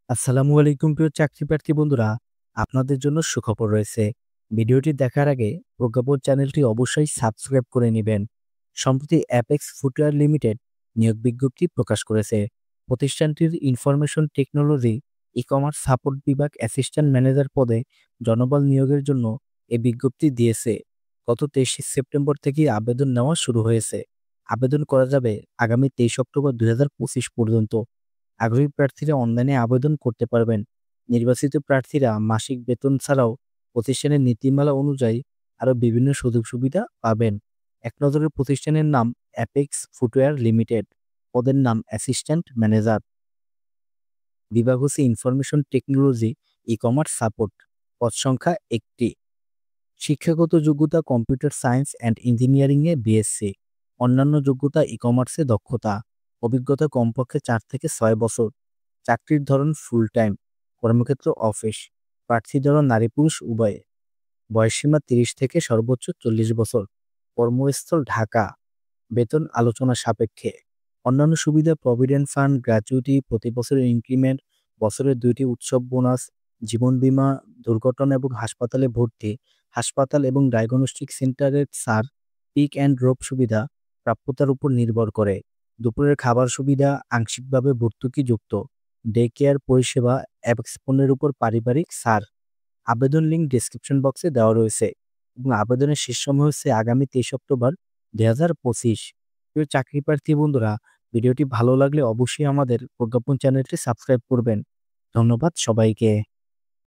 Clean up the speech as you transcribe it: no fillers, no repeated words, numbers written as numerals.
আসসালামু আলাইকুম প্রিয় চাকরি প্রার্থী বন্ধুরা, আপনাদের জন্য সুখবর রয়েছে। ভিডিওটি দেখার আগে প্রজ্ঞাপন চ্যানেলটি অবশ্যই সাবস্ক্রাইব করে নেবেন। সম্প্রতি অ্যাপেক্স ফুটওয়্যার লিমিটেড নিয়োগ বিজ্ঞপ্তি প্রকাশ করেছে। প্রতিষ্ঠানটির ইনফরমেশন টেকনোলজি ই-কমার্স সাপোর্ট বিভাগ অ্যাসিস্ট্যান্ট ম্যানেজার পদে জনবল নিয়োগের জন্য এই বিজ্ঞপ্তি দিয়েছে। গত 23 সেপ্টেম্বর থেকে আবেদন নেওয়া শুরু হয়েছে। আবেদন করা যাবে আগামী 23 অক্টোবর 2025 পর্যন্ত। আগ্রহী প্রার্থীরা অনলাইনে আবেদন করতে পারবেন। নির্বাচিত প্রার্থীরা মাসিক বেতন ছাড়াও প্রতিষ্ঠানের নীতিমালা অনুযায়ী আরও বিভিন্ন সুযোগ সুবিধা পাবেন। এক নজরে প্রতিষ্ঠানের নাম অ্যাপেক্স ফুটওয়্যার লিমিটেড, পদের নাম অ্যাসিস্ট্যান্ট ম্যানেজার, বিভাগ হচ্ছে ইনফরমেশন টেকনোলজি ই-কমার্স সাপোর্ট, পদ সংখ্যা 1টি। শিক্ষাগত যোগ্যতা কম্পিউটার সায়েন্স অ্যান্ড ইঞ্জিনিয়ারিংয়ে বিএসসি। অন্যান্য যোগ্যতা ই-কমার্সে দক্ষতা। অভিজ্ঞতা কমপক্ষে 4 থেকে 6 বছর। চাকরির ধরন ফুল টাইম। কর্মক্ষেত্র অফিস। প্রার্থীর ধরন নারী পুরুষ উভয়ে। বয়সসীমা 30 থেকে সর্বোচ্চ 40 বছর। কর্মস্থল ঢাকা। বেতন আলোচনা সাপেক্ষে। অন্যান্য সুবিধা প্রভিডেন্ট ফান্ড, গ্র্যাচুইটি, প্রতি বছরের ইনক্রিমেন্ট, বছরের 2টি উৎসব বোনাস, জীবন বীমা, দুর্ঘটনা এবং হাসপাতালে ভর্তি, হাসপাতাল এবং ডায়াগনস্টিক সেন্টারের ছাড়, পিক অ্যান্ড ড্রপ সুবিধা প্রাপ্যতার উপর নির্ভর করে। দুপুরের খাবার সুবিধা আংশিকভাবে ভর্তুকিযুক্ত। ডে কেয়ার পরিষেবা, অ্যাপেক্স পণ্যের উপর পারিবারিক ছাড়। আবেদন লিঙ্ক ডেসক্রিপশন বক্সে দেওয়া রয়েছে এবং আবেদনের শেষ সময় হচ্ছে আগামী 23 অক্টোবর 2025। প্রিয় চাকরি প্রার্থী বন্ধুরা, ভিডিওটি ভালো লাগলে অবশ্যই আমাদের প্রজ্ঞাপন চ্যানেলটি সাবস্ক্রাইব করবেন। ধন্যবাদ সবাইকে।